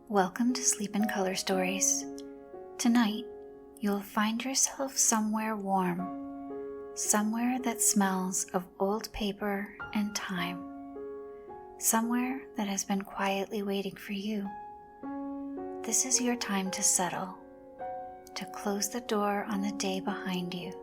Welcome to Sleep in Color Stories. Tonight, you'll find yourself somewhere warm, somewhere that smells of old paper and time, somewhere that has been quietly waiting for you. This is your time to settle, to close the door on the day behind you,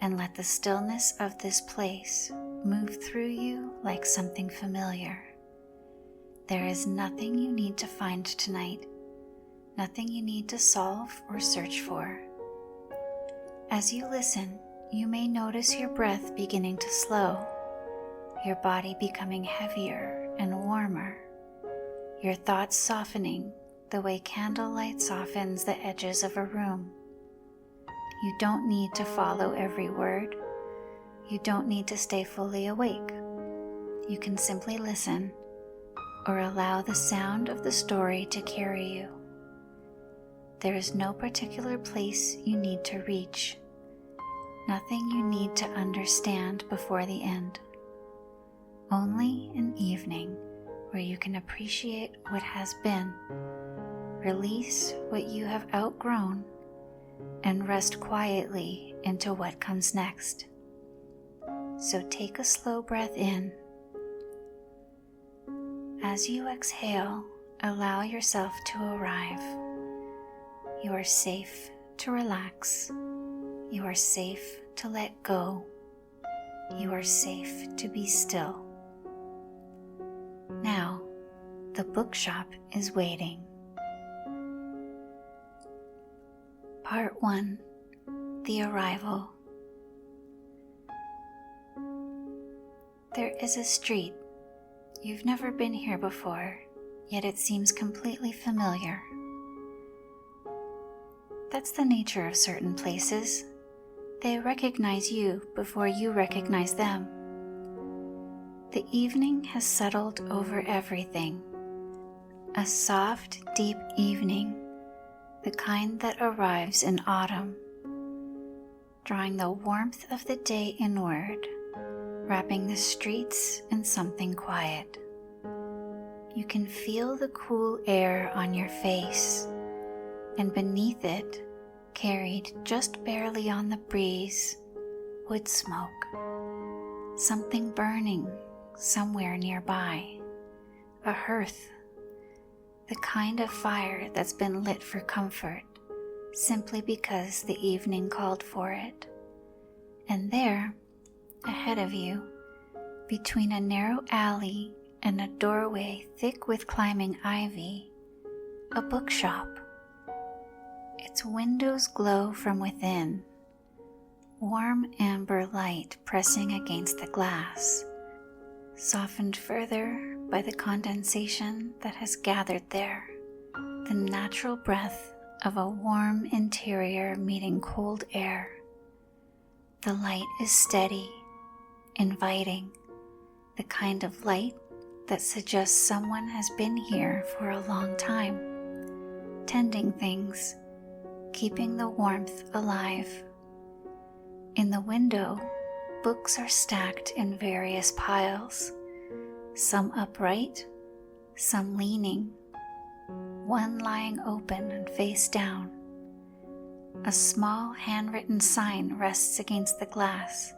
and let the stillness of this place move through you like something familiar. There is nothing you need to find tonight, nothing you need to solve or search for. As you listen, you may notice your breath beginning to slow, your body becoming heavier and warmer, your thoughts softening the way candlelight softens the edges of a room. You don't need to follow every word. You don't need to stay fully awake. You can simply listen or allow the sound of the story to carry you. There is no particular place you need to reach, nothing you need to understand before the end. Only an evening where you can appreciate what has been, release what you have outgrown, and rest quietly into what comes next. So take a slow breath in. As you exhale, allow yourself to arrive. You are safe to relax. You are safe to let go. You are safe to be still. Now, the bookshop is waiting. Part 1. The Arrival. There is a street. You've never been here before, yet it seems completely familiar. That's the nature of certain places. They recognize you before you recognize them. The evening has settled over everything. A soft, deep evening, the kind that arrives in autumn, drawing the warmth of the day inward, wrapping the streets in something quiet. You can feel the cool air on your face, and beneath it, carried just barely on the breeze, wood smoke. Something burning somewhere nearby. A hearth, the kind of fire that's been lit for comfort, simply because the evening called for it. And there, ahead of you, between a narrow alley and a doorway thick with climbing ivy, a bookshop. Its windows glow from within, warm amber light pressing against the glass, softened further by the condensation that has gathered there, the natural breath of a warm interior meeting cold air. The light is steady, inviting, the kind of light that suggests someone has been here for a long time, tending things, keeping the warmth alive. In the window, books are stacked in various piles, some upright, some leaning, one lying open and face down. A small handwritten sign rests against the glass,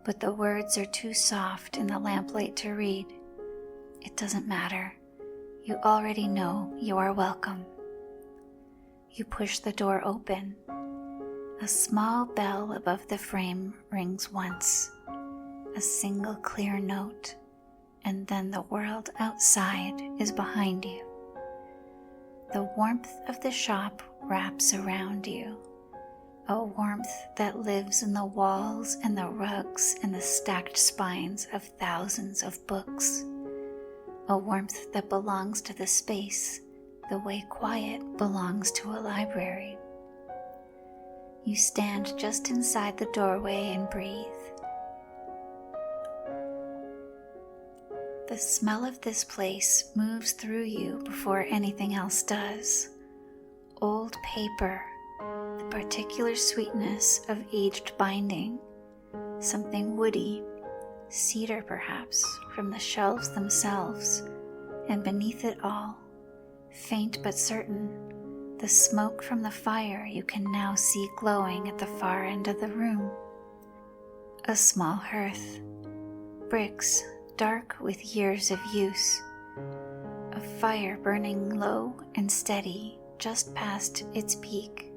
but the words are too soft in the lamplight to read. It doesn't matter. You already know you are welcome. You push the door open. A small bell above the frame rings once, a single clear note, and then the world outside is behind you. The warmth of the shop wraps around you. A warmth that lives in the walls and the rugs and the stacked spines of thousands of books. A warmth that belongs to the space the way quiet belongs to a library. You stand just inside the doorway and breathe. The smell of this place moves through you before anything else does. Old paper, the particular sweetness of aged binding, something woody, cedar perhaps, from the shelves themselves, and beneath it all, faint but certain, the smoke from the fire you can now see glowing at the far end of the room. A small hearth, bricks dark with years of use, a fire burning low and steady just past its peak,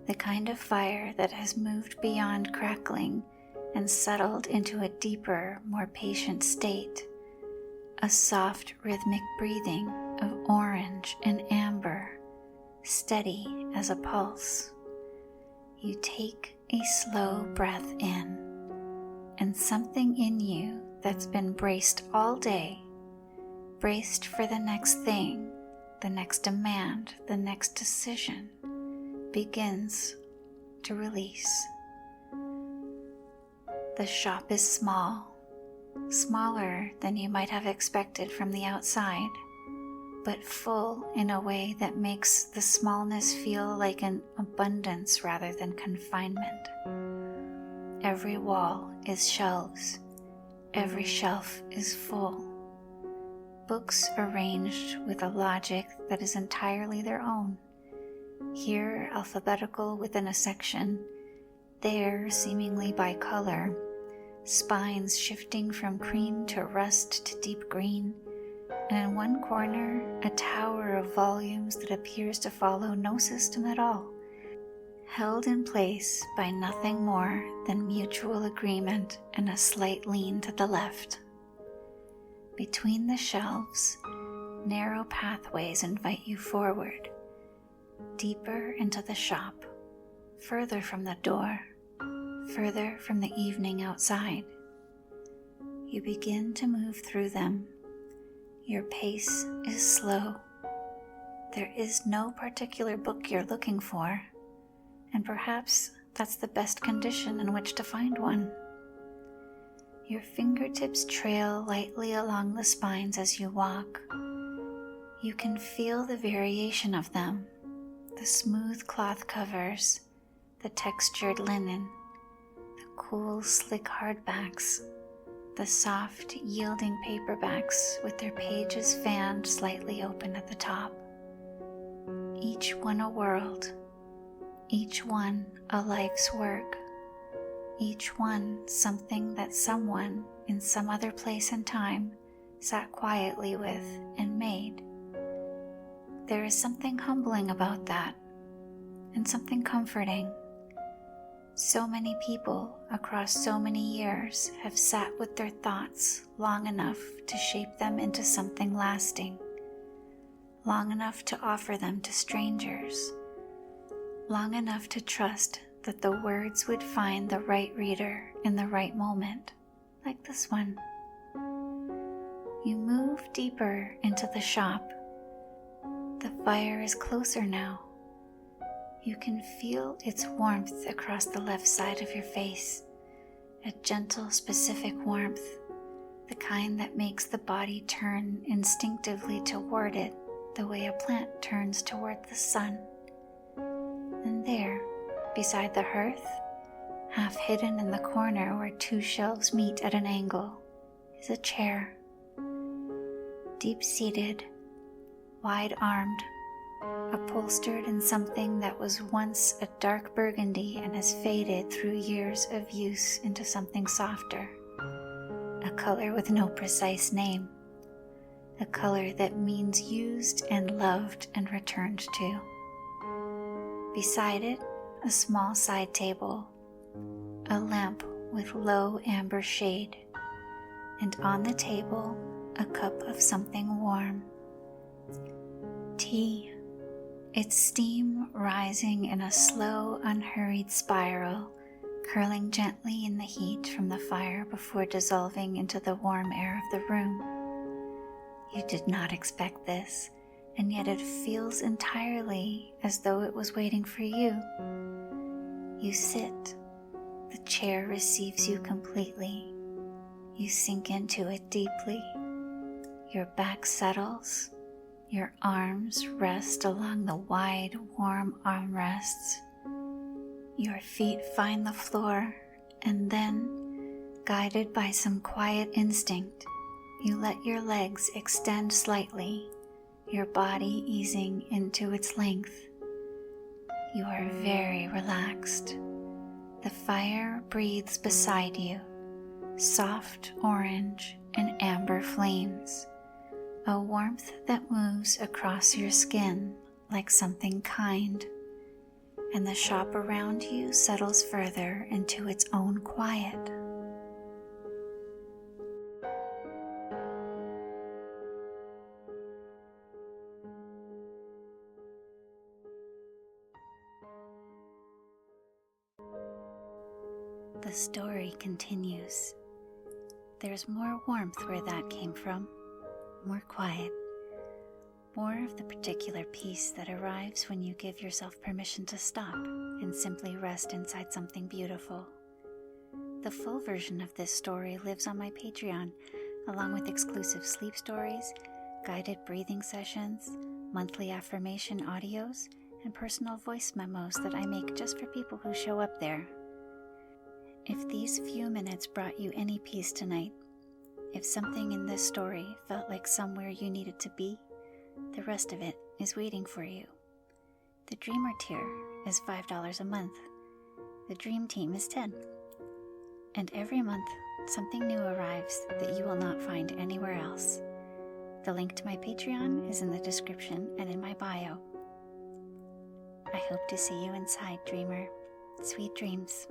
the kind of fire that has moved beyond crackling and settled into a deeper, more patient state, a soft rhythmic breathing of orange and amber, steady as a pulse. You take a slow breath in, and something in you that's been braced all day, braced for the next thing, the next demand, the next decision, begins to release. The shop is small, smaller than you might have expected from the outside, but full in a way that makes the smallness feel like an abundance rather than confinement. Every wall is shelves. Every shelf is full. Books arranged with a logic that is entirely their own. Here alphabetical within a section, there seemingly by color, spines shifting from cream to rust to deep green, and in one corner a tower of volumes that appears to follow no system at all, held in place by nothing more than mutual agreement and a slight lean to the left. Between the shelves, narrow pathways invite you forward, deeper into the shop, further from the door, further from the evening outside. You begin to move through them. Your pace is slow. There is no particular book you're looking for, and perhaps that's the best condition in which to find one. Your fingertips trail lightly along the spines as you walk. You can feel the variation of them, the smooth cloth covers, the textured linen, the cool, slick hardbacks, the soft, yielding paperbacks with their pages fanned slightly open at the top. Each one a world, each one a life's work, each one something that someone in some other place and time sat quietly with and made. There is something humbling about that, and something comforting. So many people across so many years have sat with their thoughts long enough to shape them into something lasting, long enough to offer them to strangers, long enough to trust that the words would find the right reader in the right moment, like this one. You move deeper into the shop. The fire is closer now. You can feel its warmth across the left side of your face, a gentle, specific warmth, the kind that makes the body turn instinctively toward it the way a plant turns toward the sun. And there, beside the hearth, half hidden in the corner where two shelves meet at an angle, is a chair. Deep-seated, wide-armed, upholstered in something that was once a dark burgundy and has faded through years of use into something softer, a color with no precise name, a color that means used and loved and returned to. Beside it, a small side table, a lamp with low amber shade, and on the table a cup of something warm. Tea, its steam rising in a slow, unhurried spiral, curling gently in the heat from the fire before dissolving into the warm air of the room. You did not expect this, and yet it feels entirely as though it was waiting for you. You sit. The chair receives you completely. You sink into it deeply. Your back settles. Your arms rest along the wide, warm armrests. Your feet find the floor, and then, guided by some quiet instinct, you let your legs extend slightly, your body easing into its length. You are very relaxed. The fire breathes beside you, soft orange and amber flames, a warmth that moves across your skin like something kind, and the shop around you settles further into its own quiet. The story continues. There's more warmth where that came from, more quiet, more of the particular peace that arrives when you give yourself permission to stop and simply rest inside something beautiful. The full version of this story lives on my Patreon, along with exclusive sleep stories, guided breathing sessions, monthly affirmation audios, and personal voice memos that I make just for people who show up there. If these few minutes brought you any peace tonight, if something in this story felt like somewhere you needed to be, the rest of it is waiting for you. The Dreamer tier is $5 a month. The Dream Team is $10. And every month, something new arrives that you will not find anywhere else. The link to my Patreon is in the description and in my bio. I hope to see you inside, Dreamer. Sweet dreams.